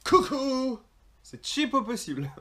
Coucou! C'est cheap au possible.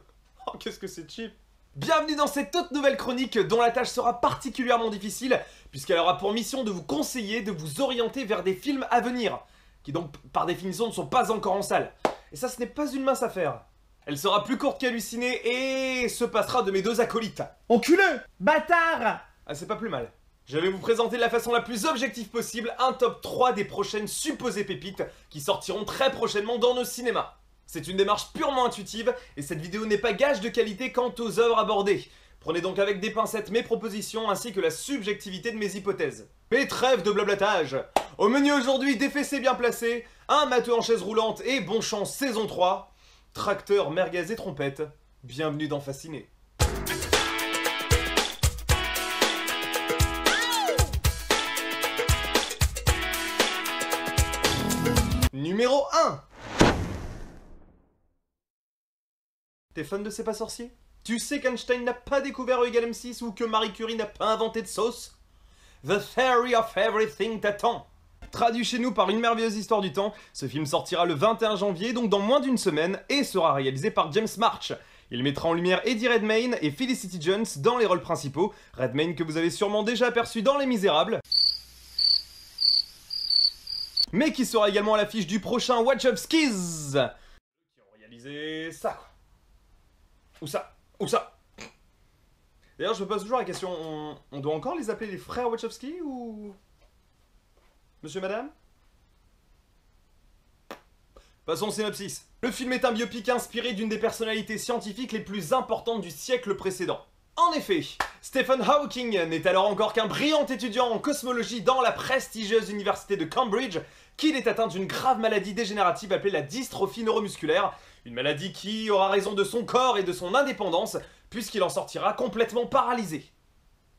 Oh, qu'est-ce que c'est cheap! Bienvenue dans cette toute nouvelle chronique dont la tâche sera particulièrement difficile puisqu'elle aura pour mission de vous conseiller, de vous orienter vers des films à venir qui donc par définition ne sont pas encore en salle. Et ça, ce n'est pas une mince affaire. Elle sera plus courte qu'hallucinée et se passera de mes deux acolytes. Enculé! Bâtard! Ah, c'est pas plus mal. Je vais vous présenter de la façon la plus objective possible un top 3 des prochaines supposées pépites qui sortiront très prochainement dans nos cinémas. C'est une démarche purement intuitive et cette vidéo n'est pas gage de qualité quant aux œuvres abordées. Prenez donc avec des pincettes mes propositions ainsi que la subjectivité de mes hypothèses. Mais trêve de blablatage. Au menu aujourd'hui, des fessées bien placées, un matheux en chaise roulante et bon chance saison 3, tracteur, merguez et trompette. Bienvenue dans Fasciné. Numéro 1. T'es fan de C'est pas sorcier? Tu sais qu'Einstein n'a pas découvert E = M6 ou que Marie Curie n'a pas inventé de sauce? The Theory of Everything t'attend. Traduit chez nous par Une merveilleuse histoire du temps, ce film sortira le 21 janvier, donc dans moins d'une semaine, et sera réalisé par James March. Il mettra en lumière Eddie Redmayne et Felicity Jones dans les rôles principaux, Redmayne que vous avez sûrement déjà aperçu dans Les Misérables, mais qui sera également à l'affiche du prochain Wachowskis, qui ont réalisé ça, quoi. Ou ça, ou ça. D'ailleurs, je me pose toujours la question, on doit encore les appeler les frères Wachowski ou... Monsieur, madame? Passons au synopsis. Le film est un biopic inspiré d'une des personnalités scientifiques les plus importantes du siècle précédent. En effet, Stephen Hawking n'est alors encore qu'un brillant étudiant en cosmologie dans la prestigieuse université de Cambridge qu'il est atteint d'une grave maladie dégénérative appelée la dystrophie neuromusculaire, une maladie qui aura raison de son corps et de son indépendance puisqu'il en sortira complètement paralysé.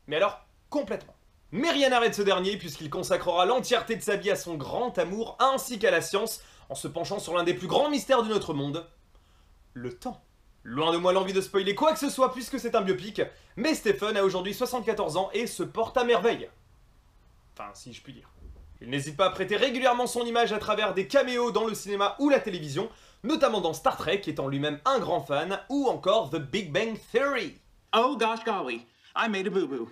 Mais alors, complètement. Mais rien n'arrête ce dernier puisqu'il consacrera l'entièreté de sa vie à son grand amour ainsi qu'à la science en se penchant sur l'un des plus grands mystères de notre monde, le temps. Loin de moi l'envie de spoiler quoi que ce soit puisque c'est un biopic, mais Stephen a aujourd'hui 74 ans et se porte à merveille. Enfin, si je puis dire. Il n'hésite pas à prêter régulièrement son image à travers des caméos dans le cinéma ou la télévision, notamment dans Star Trek, étant lui-même un grand fan, ou encore The Big Bang Theory. Oh gosh golly, I made a boo-boo.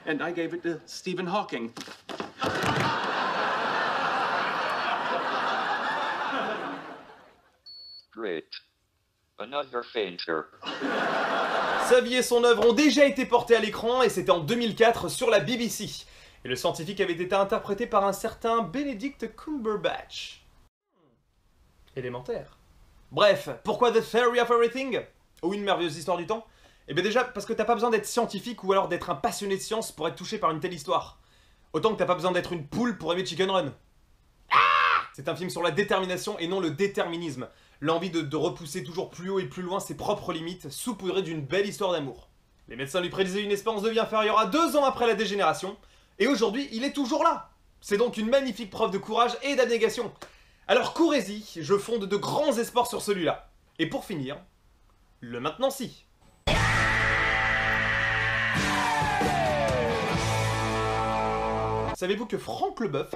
And I gave it to Stephen Hawking. Great. Another fainter. Sa vie et son œuvre ont déjà été portées à l'écran et c'était en 2004 sur la BBC. Et le scientifique avait été interprété par un certain Benedict Cumberbatch. Élémentaire. Bref, pourquoi The Theory of Everything? Ou Une merveilleuse histoire du temps? Eh bien déjà, parce que t'as pas besoin d'être scientifique ou alors d'être un passionné de science pour être touché par une telle histoire. Autant que t'as pas besoin d'être une poule pour aimer Chicken Run. C'est un film sur la détermination et non le déterminisme. L'envie de repousser toujours plus haut et plus loin ses propres limites, saupoudrées d'une belle histoire d'amour. Les médecins lui prédisaient une espérance de vie inférieure à 2 ans après la dégénération, et aujourd'hui, il est toujours là. C'est donc une magnifique preuve de courage et d'abnégation. Alors courez-y, je fonde de grands espoirs sur celui-là. Et pour finir, le maintenant si. Savez-vous que Franck Leboeuf,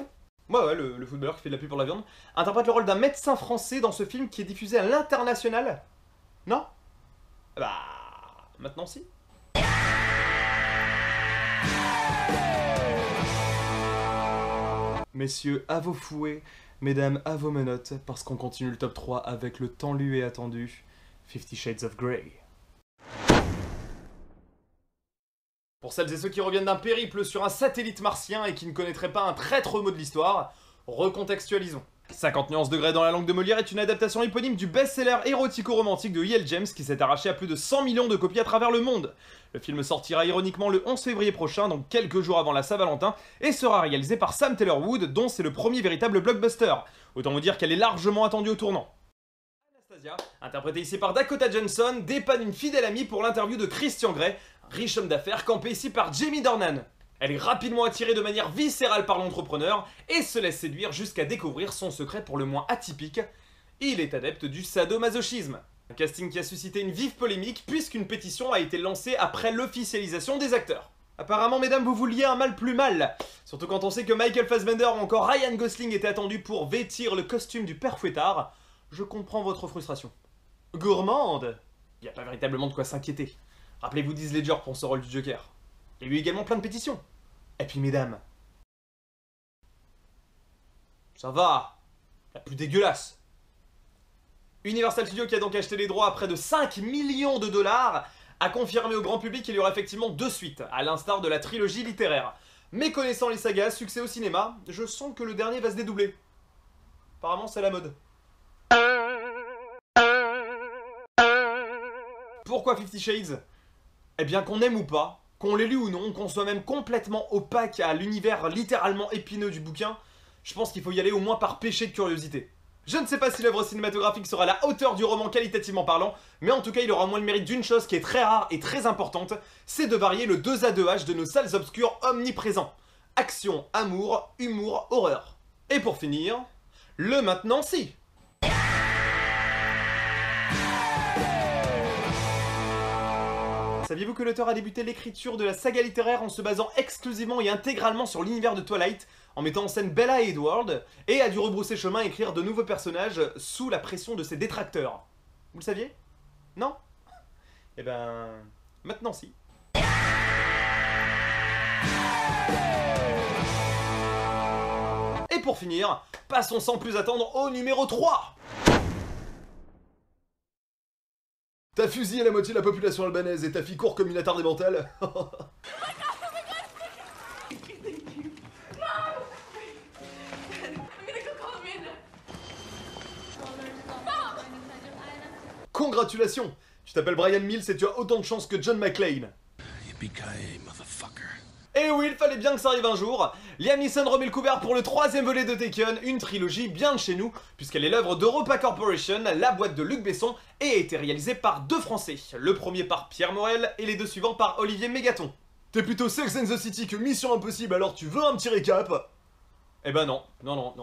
ouais, le footballeur qui fait de la pub pour la viande, interprète le rôle d'un médecin français dans ce film qui est diffusé à l'international? Non? Bah... maintenant si. Messieurs, à vos fouets, mesdames, à vos menottes, parce qu'on continue le top 3 avec le tant lu et attendu 50 Shades of Grey. Pour celles et ceux qui reviennent d'un périple sur un satellite martien et qui ne connaîtraient pas un traître mot de l'histoire, recontextualisons. 50 nuances de Grey dans la langue de Molière est une adaptation éponyme du best-seller érotico-romantique de E.L. James qui s'est arraché à plus de 100 millions de copies à travers le monde. Le film sortira ironiquement le 11 février prochain, donc quelques jours avant la Saint-Valentin, et sera réalisé par Sam Taylor Wood, dont c'est le premier véritable blockbuster. Autant vous dire qu'elle est largement attendue au tournant. Anastasia, interprétée ici par Dakota Johnson, dépanne une fidèle amie pour l'interview de Christian Grey, riche homme d'affaires campé ici par Jamie Dornan. Elle est rapidement attirée de manière viscérale par l'entrepreneur et se laisse séduire jusqu'à découvrir son secret pour le moins atypique. Il est adepte du sadomasochisme. Un casting qui a suscité une vive polémique puisqu'une pétition a été lancée après l'officialisation des acteurs. Apparemment, mesdames, vous vouliez un mal plus mal. Surtout quand on sait que Michael Fassbender ou encore Ryan Gosling étaient attendus pour vêtir le costume du père Fouettard. Je comprends votre frustration. Gourmande? Il n'y a pas véritablement de quoi s'inquiéter. Rappelez-vous d'Heath Ledger pour ce rôle du Joker. Il y a eu également plein de pétitions. Et puis mesdames... Ça va, la plus dégueulasse. Universal Studios, qui a donc acheté les droits à près de 5 millions de dollars, a confirmé au grand public qu'il y aura effectivement 2 suites, à l'instar de la trilogie littéraire. Mais connaissant les sagas, succès au cinéma, je sens que le dernier va se dédoubler. Apparemment, c'est la mode. Pourquoi 50 Shades? Eh bien, qu'on aime ou pas, qu'on l'ait lu ou non, qu'on soit même complètement opaque à l'univers littéralement épineux du bouquin, je pense qu'il faut y aller au moins par péché de curiosité. Je ne sais pas si l'œuvre cinématographique sera à la hauteur du roman qualitativement parlant, mais en tout cas il aura au moins le mérite d'une chose qui est très rare et très importante, c'est de varier le 2A2H de nos salles obscures omniprésents. Action, amour, humour, horreur. Et pour finir, le maintenant si. Saviez-vous que l'auteur a débuté l'écriture de la saga littéraire en se basant exclusivement et intégralement sur l'univers de Twilight, en mettant en scène Bella et Edward, et a dû rebrousser chemin et écrire de nouveaux personnages sous la pression de ses détracteurs? Vous le saviez? Non? Eh ben... maintenant si. Et pour finir, passons sans plus attendre au numéro 3. T'as fusillé la moitié de la population albanaise et ta fille court comme une attardée mentale. Congratulations! Tu t'appelles Brian Mills et tu as autant de chance que John McClane. Yippee-ki-yay, motherfucker. Et oui, il fallait bien que ça arrive un jour. Liam Neeson remet le couvert pour le 3e volet de Taken, une trilogie bien de chez nous, puisqu'elle est l'œuvre d'Europa Corporation, la boîte de Luc Besson, et a été réalisée par 2 Français. Le premier par Pierre Morel, et les 2 suivants par Olivier Mégaton. T'es plutôt Sex and the City que Mission Impossible, alors tu veux un petit récap? Eh ben non, non.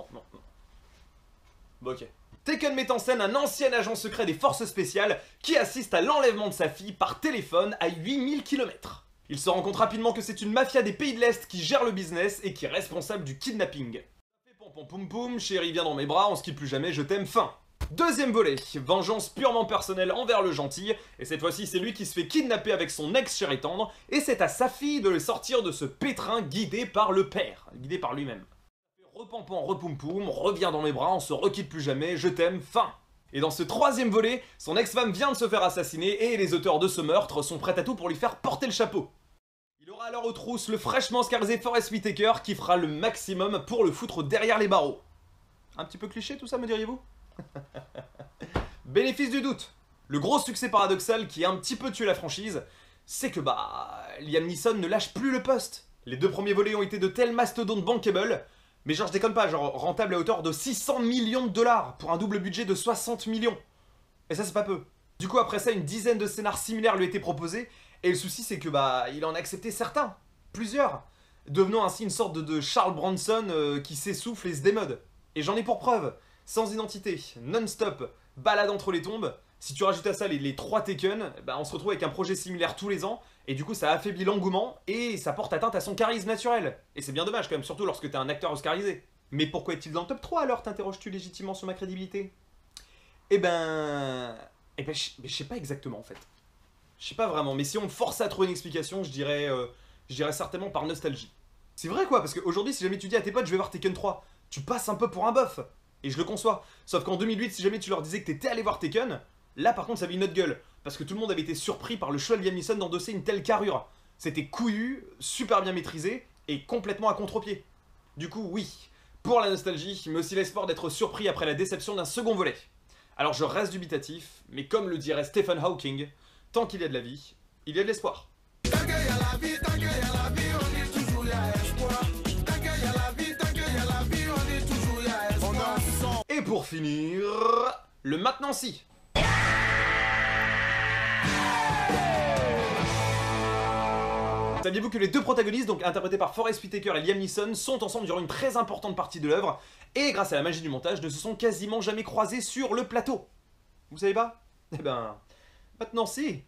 Bon, ok. Taken met en scène un ancien agent secret des forces spéciales qui assiste à l'enlèvement de sa fille par téléphone à 8000 km. Il se rend compte rapidement que c'est une mafia des pays de l'Est qui gère le business et qui est responsable du kidnapping. Pom pom pom pom, chérie viens dans mes bras, on se quitte plus jamais, je t'aime, fin. 2e volet, vengeance purement personnelle envers le gentil, et cette fois-ci c'est lui qui se fait kidnapper avec son ex chéri tendre, et c'est à sa fille de le sortir de ce pétrin guidé par le père, guidé par lui-même. Repampant, repoum-poum, reviens dans mes bras, on se requitte plus jamais, je t'aime, fin. Et dans ce 3e volet, son ex-femme vient de se faire assassiner et les auteurs de ce meurtre sont prêts à tout pour lui faire porter le chapeau. Il aura alors aux trousses le fraîchement scalarisé Forest Whitaker qui fera le maximum pour le foutre derrière les barreaux. Un petit peu cliché tout ça, me diriez-vous? Bénéfice du doute. Le gros succès paradoxal qui a un petit peu tué la franchise, c'est que Liam Neeson ne lâche plus le poste. Les 2 premiers volets ont été de tels mastodontes bankable. Mais genre je déconne pas, genre rentable à hauteur de 600 millions de dollars pour un double budget de 60 millions. Et ça c'est pas peu. Du coup après ça une dizaine de scénars similaires lui étaient proposés et le souci c'est que il en a accepté certains, plusieurs, devenant ainsi une sorte de Charles Bronson qui s'essouffle et se démode. Et j'en ai pour preuve, sans identité, non-stop, balade entre les tombes. Si tu rajoutes à ça les 3 Taken, on se retrouve avec un projet similaire tous les ans, et du coup ça affaiblit l'engouement, et ça porte atteinte à son charisme naturel. Et c'est bien dommage quand même, surtout lorsque t'es un acteur oscarisé. Mais pourquoi est-il dans le top 3 alors, t'interroges-tu légitimement sur ma crédibilité? Je sais pas exactement en fait. Je sais pas vraiment, mais si on me force à trouver une explication, je dirais certainement par nostalgie. C'est vrai quoi, parce qu'aujourd'hui si jamais tu dis à tes potes je vais voir Taken 3, tu passes un peu pour un bof. Et je le conçois. Sauf qu'en 2008, si jamais tu leur disais que t'étais allé voir Taken, là par contre ça avait une autre gueule, parce que tout le monde avait été surpris par le choix de Liam Neeson d'endosser une telle carrure. C'était couillu, super bien maîtrisé, et complètement à contre-pied. Du coup oui, pour la nostalgie, mais aussi l'espoir d'être surpris après la déception d'un second volet. Alors je reste dubitatif, mais comme le dirait Stephen Hawking, tant qu'il y a de la vie, il y a de l'espoir. Et pour finir, le maintenant si. Saviez-vous que les 2 protagonistes, donc interprétés par Forest Whitaker et Liam Neeson, sont ensemble durant une très importante partie de l'œuvre, et grâce à la magie du montage, ne se sont quasiment jamais croisés sur le plateau? Vous savez pas? Eh ben, maintenant si.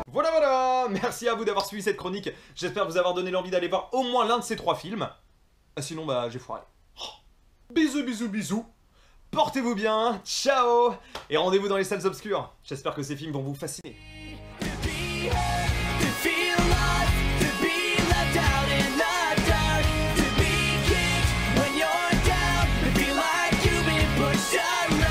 Voilà, merci à vous d'avoir suivi cette chronique, j'espère vous avoir donné l'envie d'aller voir au moins l'un de ces 3 films. Ah sinon, bah, j'ai foiré. Oh. Bisous, bisous, bisous. Portez-vous bien, ciao. Et rendez-vous dans les salles obscures. J'espère que ces films vont vous fasciner. When you're down, feel like you've been pushed around.